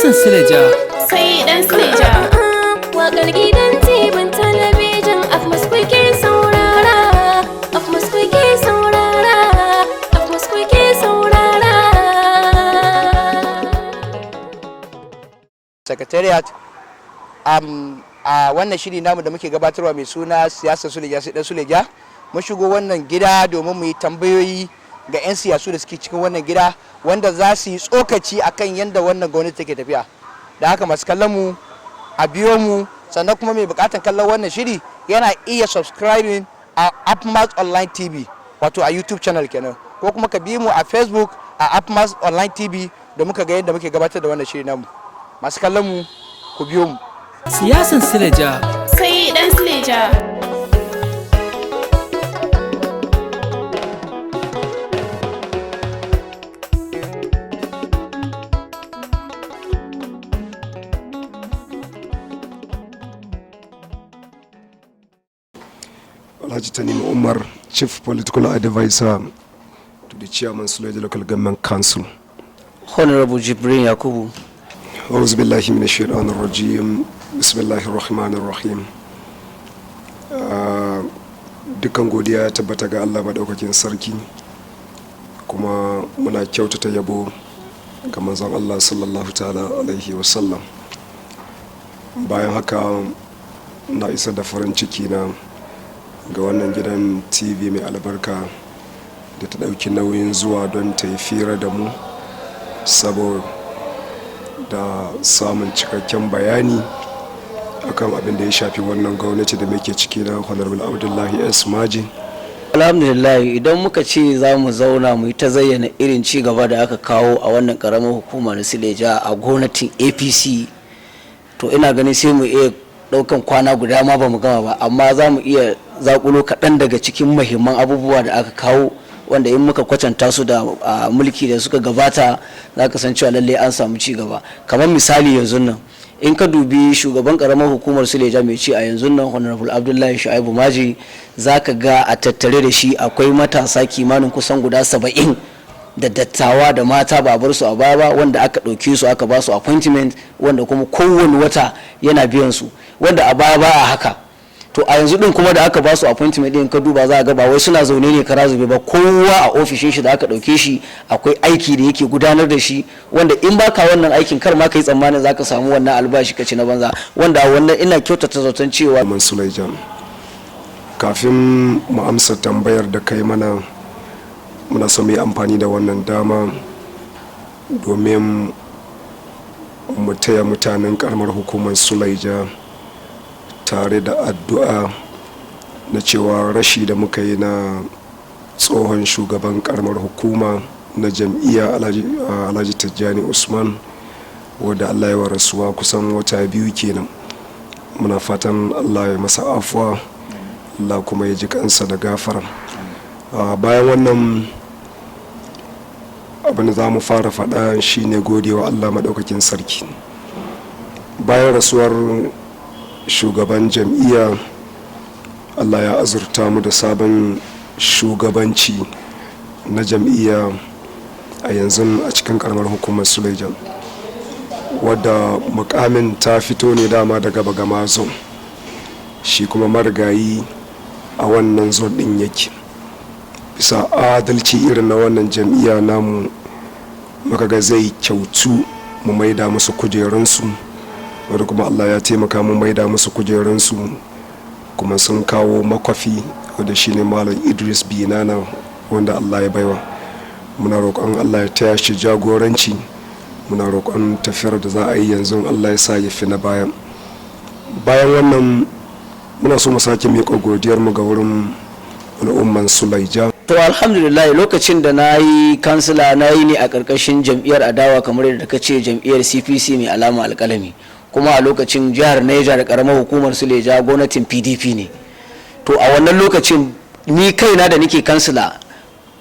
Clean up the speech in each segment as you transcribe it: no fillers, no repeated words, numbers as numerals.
Siyasan Sileja. Sai dan Sileja. Waƙar gidan tibin talabijin Afmas kuke saurara. Afmas kuke saurara. Afmas kuke saurara. Secretariat a wannan shiri namu da muke gabatarwa mai suna Siyasar Suleja sai dan Suleja, mun shigo wannan gida domin mu yi tambayoyi ga 'yan siyasu da suke cikin wannan gida wanda za su yi tsokaci akan yadda wannan gwamnati take tafiya. Da haka masu kallon mu a biyo mu, sannan kuma mai bukatan kallon wannan shiri yana iya subscribing a Afmas Online TV, wato a YouTube channel kenan, ko kuma ka bi mu a Facebook a Afmas Online TV da muka ga yadda muke gabatar da wannan shiri namu. Masu kallon mu ku biyo mu. Siyasan Sileja. Sai dan Sileja. Alhaji Tanimu Umar, Chief Political Advisor to the Chairman Suleja Local Government Council. Honorable Jibrin Yakubu. Auzu billahi minash shaitanir rajim. Bismillahir rahmanir rahim. Dukkan godiya ya tabbata ga Allah madaukakin sarki, kuma muna kyautata yabo ga manzon Allah sallallahu ta'ala alaihi wasallam. Bayan haka na isa da farin ciki na ga wannan gidan TV mai albarka da ta ɗauki nauyin zuwa don ta yi fira da mu saboda samun cikakken bayani akan abin da ya shafi wannan gwamnati da muke ciki na Honorable Abdullahi S. Maji. Alhamdulillah, idan muka ce za mu zauna mu yi ta zayyana irin ci gaba da aka kawo a wannan karamar hukuma na Sileja a gwamnatin APC, to ina ganin sai mu iya daukan kwana guda ma ba mu gama ba, amma za mu iya zakulo kaɗan daga cikin muhimman abubuwa da aka kawo wanda in muka kwatanta su da mulki da suka gabata za ka san cewa lalle an samu ci gaba. Kamar misali yanzu nan in ka dubi shugaban karamar hukumar Sileja mai ci a yanzu nan Honorable Abdullahi Shu'aibu Maji, za ka ga a tattare da shi akwai matasa kimanin kusan guda 70 da dattawa da mata ba bar su a baya ba, wanda aka ɗauke su aka ba su appointment, wanda kuma kowane wata yana biyan su, wanda a baya ba a haka. To a yanzu din kuma da aka ba su appointment din ka duba za a ga ba wai suna zaune ne kara zube ba, kowa a ofishin shi da aka dauke shi akwai aiki da yake gudanar da shi, wanda in baka wannan aikin kar ma kai tsammanin zaka samu wannan albashi kace na banza, wanda wannan ina kyautata zaton cewa Man Sulaijan, kafin mu amsa tambayar da kai mana, muna so mu yi amfani da wannan dama domin mu taya mutanen karamar hukumar Sulaija tare da addu'a na cewa rashi da muka yi na tsohon shugaban karamar hukuma na jam'iyya Alhaji Tijjani Usman, wadda Allah ya wa rasuwa kusan wata 2 kenan. Muna fatan Allah ya masa afuwa, Allah kuma ya ji kansa da gafara. Bayan wannan abin da za mu fara faɗa shine godewa Allah maɗaukakin sarki. Bayan rasuwar shugaban jam'iyya, Allah ya azurta mu da sabon shugabanci na jam'iyya a yanzu a cikin karamar hukumar Suleja, wadda mukamin ta fito ne dama daga Bagamazo, shi kuma marigayi a wannan zon din yake. Bisa adalci irin na wannan jam'iyya namu, muka ga zai kyautu mu maida musu kujerunsu, wadda kuma Allah ya taimaka mu maida musu kujerunsu, kuma sun kawo makwafi wadda shine Malam Idris Binana wanda Allah ya baiwa. Muna roƙon Allah ya taya shi jagoranci, muna roƙon tafiyar da za a yi yanzu Allah ya sa ya fi na bayan. Bayan wannan muna so mu sake miƙa godiyar mu ga wurin al'umman Sulaija. to alhamdulillah, lokacin da na yi kansila na yi ne a ƙarƙashin jam'iyyar adawa kamar yadda ka ce, jam'iyyar CPC mai alama alƙalami, kuma a lokacin jihar Niger da karamar hukumar Suleja gwamnatin PDP ne. To a wannan lokacin ni kaina da nake kansila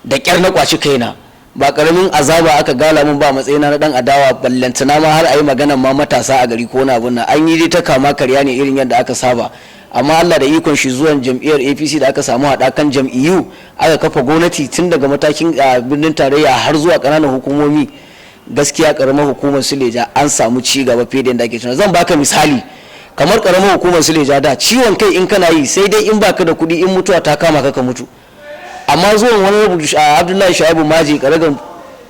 da kyar na kwaci kaina, ba karamin azaba aka gala mun ba matsayina na dan adawa, ballantana ma har ayi magana ma matasa a gari ko na abun nan, an yi dai ta kama karya ne irin yadda aka saba. amma Allah da ikon shi zuwan jam'iyyar APC da aka samu haɗakan jam'iyyu aka kafa gwamnati tun daga matakin birnin tarayya har zuwa ƙananan hukumomi gaskiya karamar hukumar Suleja an samu ci gaba fiye da yadda ake tunani. Zan baka misali kamar karamar hukumar Suleja da ciwon kai in kana yi sai dai in baka da kuɗi in mutuwa ta kama ka mutu, amma zuwan wani Abdullahi Shaibu Maji karagar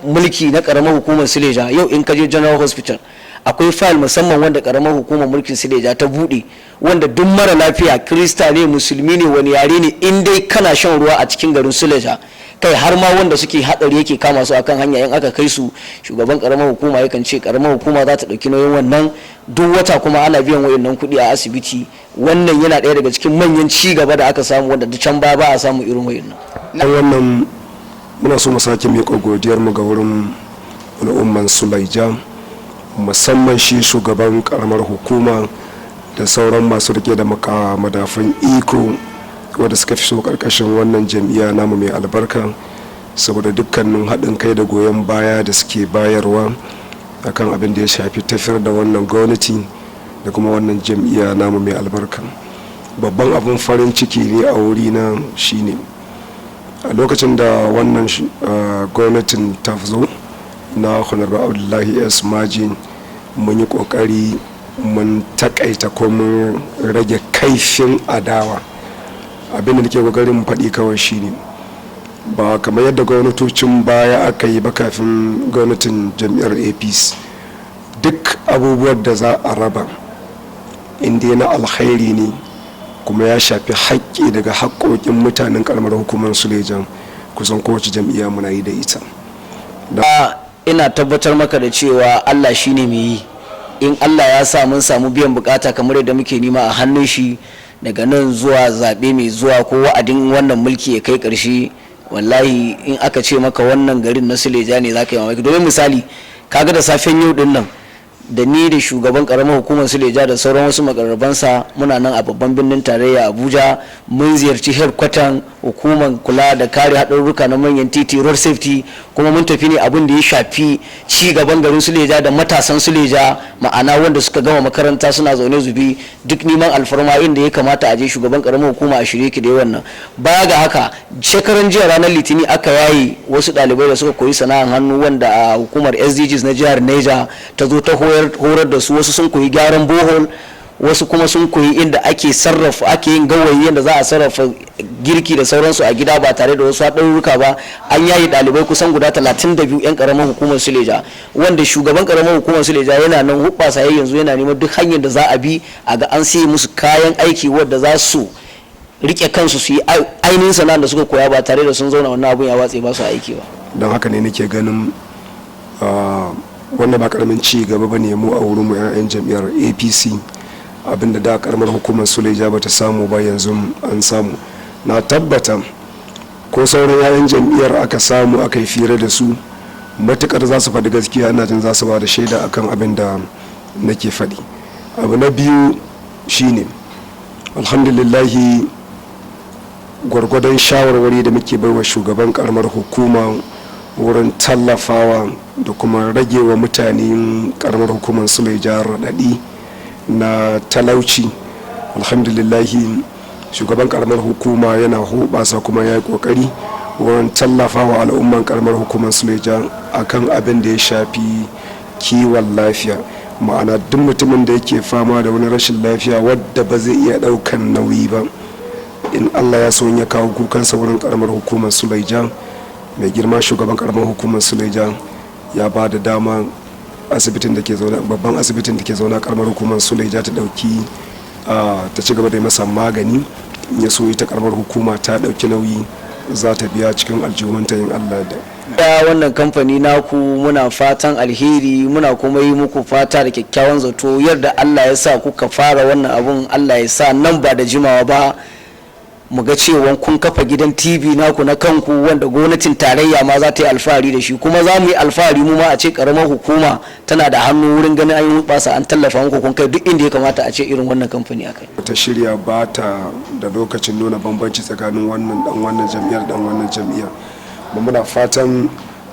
mulki na karamar hukumar Suleja yau in ka je General Hospital akwai fayil musamman wanda karamar hukumar mulkin Suleja ta bude wanda duk mara lafiya Kirista ne musulmi ne wani yare ne in dai kana shan ruwa a cikin garin Suleja kai har ma wanda suke hadari yake kama su akan hanya in aka kai su shugaban karamar hukuma yakan ce karamar hukuma za ta dauki nauyin wannan duk wata kuma ana biyan wayannan kuɗi a asibiti. Wannan yana ɗaya daga cikin manyan ci gaba da aka samu wanda duk can ba a samu irin wayannan. Wannan muna so mu sake miƙa godiyar mu ga wurin al'umman Suleja musamman shi shugaban karamar hukuma da sauran masu rike da madafan iko wadda suka fi so karkashin wannan jam'iyya namu mai albarka saboda dukkanin haɗin kai da goyon baya da suke bayarwa akan abin da ya shafi tafiyar da wannan gwamnati da kuma wannan jam'iyya namu mai albarka. Babban abin farin ciki ne a wuri na shine a lokacin da wannan gwamnatin ta zo na Honorable Abdullahi S. Maji mun yi kokari mun takaita ko mun rage kaifin adawa. Abin da nake kokarin faɗi kawai shine ba kamar yadda gwamnatocin baya aka yi ba kafin gwamnatin jam'iyyar APC duk abubuwan da za a raba inda na alkhairi ne kuma ya shafi haƙƙi daga haƙƙoƙin mutanen ƙaramar hukumar Suleja kusan kowace jam'iyya muna yi da ita. Ina tabbatar maka da cewa Allah shine mai yi. In Allah ya sa mun samu biyan bukata kamar yadda muke nima a hannun shi daga nan zuwa zaɓe mai zuwa ko wa'adin wannan mulki ya kai ƙarshe, wallahi in aka ce maka wannan garin na Suleja ne za ka yi mamaki. Domin misali kaga da safen yau din nan da ni da shugaban karamar hukumar Suleja da sauran wasu makarrabansa muna nan a babban birnin tarayya Abuja mun ziyarci headquarter hukumar kula da kare haɗarurruka na manyan titi road safety, kuma mun tafi ne abin da ya shafi ci gaban garin Suleja da matasan Suleja, ma'ana wanda suka gama makaranta suna zaune zubi duk neman alfarma inda ya kamata a je shugaban karamar hukuma a shirye ki da wannan. Baya ga haka shekaran jiya ranar Litinin aka yayi wasu ɗalibai da suka koyi sana'ar hannu wanda a hukumar SDGs na jihar Niger ta zo ta horar da su. Wasu sun koyi gyaran bohol, wasu kuma sun koyi inda ake yin gawayi yadda za a sarrafa girki da sauransu a gida ba tare da wasu haɗarurruka ba. An yayi ɗalibai kusan guda 32 'yan ƙaramar hukumar Suleja wanda shugaban ƙaramar hukumar Suleja yana nan hubbasa yanzu yana neman duk hanyar da za a bi a ga an sai musu kayan aiki wadda za su rike kansu su yi ainihin sana'ar da suka koya ba tare da sun zauna wannan abun ya watse ba su aiki ba. Don haka ne nake ganin wannan ba karamin ci gaba ba ne mu a wurin mu 'yan jam'iyyar APC. Abinda da karamar hukumar Suleja ba ta samu ba yanzu an samu. Na tabbata ko sauran 'ya'yan jam'iyyar aka samu aka yi fira da su matukar za su faɗi gaskiya, ina jin za su ba da shaida akan abin da nake faɗi. Abu na biyu shine alhamdulillahi gwargwadon shawarwari da muke baiwa shugaban karamar hukuma wurin tallafawa da kuma ragewa mutanen karamar hukumar Suleja raɗaɗi na talauci. Alhamdulillahi shugaban karamar hukuma yana hubasa kuma ya yi kokari wurin tallafawa al'umman karamar hukumar Suleja akan abin da ya shafi kiwon lafiya, ma'ana duk mutumin da yake fama da wani rashin lafiya wadda ba zai iya daukan nauyi ba, in Allah ya so ya kawo kukansa wurin karamar hukumar Suleja, mai girma shugaban karamar hukumar Suleja ya ba da dama asibitin da ke zaune, babban asibitin da ke zaune a karamar hukumar Suleja ta dauki ta ci gaba da masa magani. Ya so ita karamar hukuma ta dauki nauyi za ta biya cikin aljihunta yin Allah da wannan kamfani naku muna fatan alheri, muna kuma yi muku fata da kyakkyawan zato yadda Allah ya sa kuka fara wannan abun. Allah ya sa nan ba da jimawa ba mu ga cewa kun kafa gidan TV naku na kanku wanda gwamnatin tarayya ma za ta yi alfahari da shi, kuma za mu yi alfahari mu ma a ce karamar hukuma tana da hannu wurin ganin an yi basa an tallafa muku kun kai duk inda ya kamata a ce irin wannan kamfani akai. Ta shirya ba ta da lokacin nuna bambanci tsakanin wannan dan wannan jam'iyyar dan wannan jam'iyyar. Muna fatan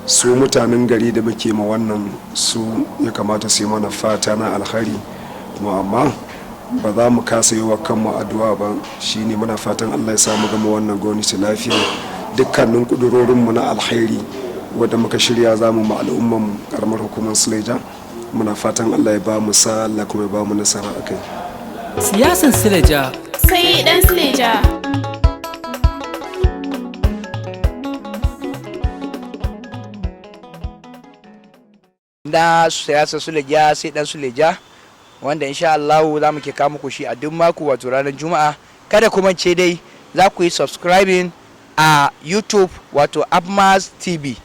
su mutanen gari da muke ma wannan su ya kamata su yi mana fata na alheri, kuma amma ba za mu kasa yi wa kanmu addu'a ba. Shine muna fatan Allah ya samu gama wannan gwamnati lafiya, dukkanin kudurorinmu na alheri wadda muka shirya za mu ma al'umman karamar hukumar Suleja. Muna fatan Allah ya ba mu sa, Allah kuma ya ba mu nasara a kai. Siyasan Suleja. Sai dan Suleja. Na siyasar Suleja sai dan Suleja, wanda insha Allah za mu ke kawo muku shi a duk mako wato ranar Juma'a. Kada kuma ce dai za ku yi subscribing a YouTube wato Abmas TV,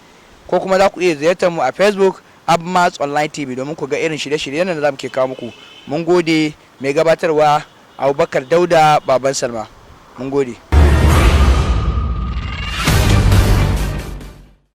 ko kuma za ku iya ziyartar mu a Facebook Abmas Online TV domin ku ga irin shirye-shiryen da za mu ke kawo muku. Mun gode. Mai gabatarwa Abubakar Dauda Baban Salma. Mun gode.